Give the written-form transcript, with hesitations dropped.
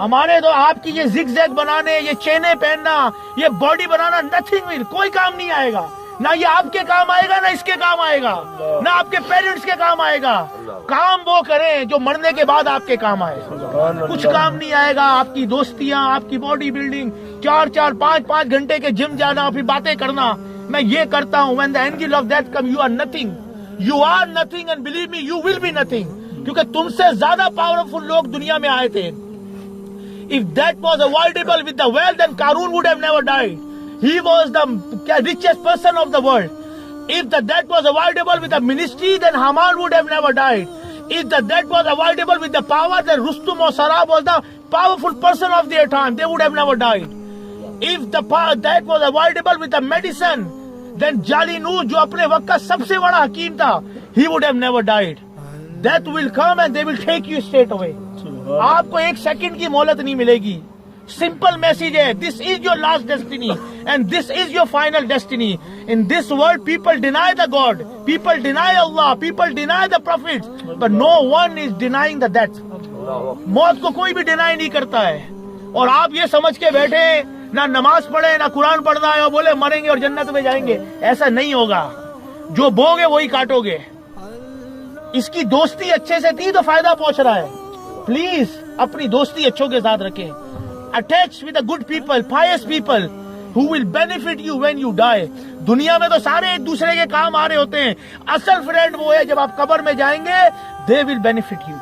हमारे तो आपकी ये जिग-जैग बनाने, ये चेने पहनना, ये बॉडी बनाना, नथिंग विल, कोई काम नहीं आएगा। ना ये आपके काम आएगा, ना इसके काम आएगा, ना आपके पेरेंट्स के काम आएगा। काम वो करें जो मरने के बाद आपके काम आए। कुछ काम नहीं आएगा। आपकी दोस्तियां, आपकी बॉडी बिल्डिंग, 4-4, 5-5 घंटे के जिम जाना, फिर बातें करना, मैं ये करता हूं। When the angel of death come, you are nothing. You are nothing and believe me, you will be nothing. क्योंकि तुमसे ज्यादा पावरफुल लोग दुनिया में आए थे। If that was avoidable with the wealth, then Qarun would have never died. He was the richest person of the world. If that was avoidable with the ministry, then Haman would have never died. If that was avoidable with the power, then Rustum or Sarab was the powerful person of their time. They would have never died. If that was avoidable with the medicine, then Jalinu, जो अपने वक्त का सबसे बड़ा हकीम था, he would have never died. Death will come and they will take you straight away. आपको एक second की मोहलत नहीं मिलेगी। सिंपल मैसेज है, this is your last destiny and this is your final destiny. In this world people deny the God, people deny Allah, people deny the prophets, but no one is denying the death. मौत को कोई भी deny नहीं करता है। और आप ये समझ के बैठे ना नमाज पढ़े, ना कुरान पढ़ना है और बोले मरेंगे और जन्नत में जाएंगे, ऐसा नहीं होगा। जो बोगे वही काटोगे। इसकी दोस्ती अच्छे से थी तो फायदा पहुंच रहा है। प्लीज अपनी दोस्ती अच्छों के साथ रखें। Attach with the good people, pious people who will benefit you when you die. दुनिया में तो सारे एक दूसरे के काम आ रहे होते हैं। असल फ्रेंड वो है जब आप कब्र में जाएंगे, दे विल बेनिफिट यू।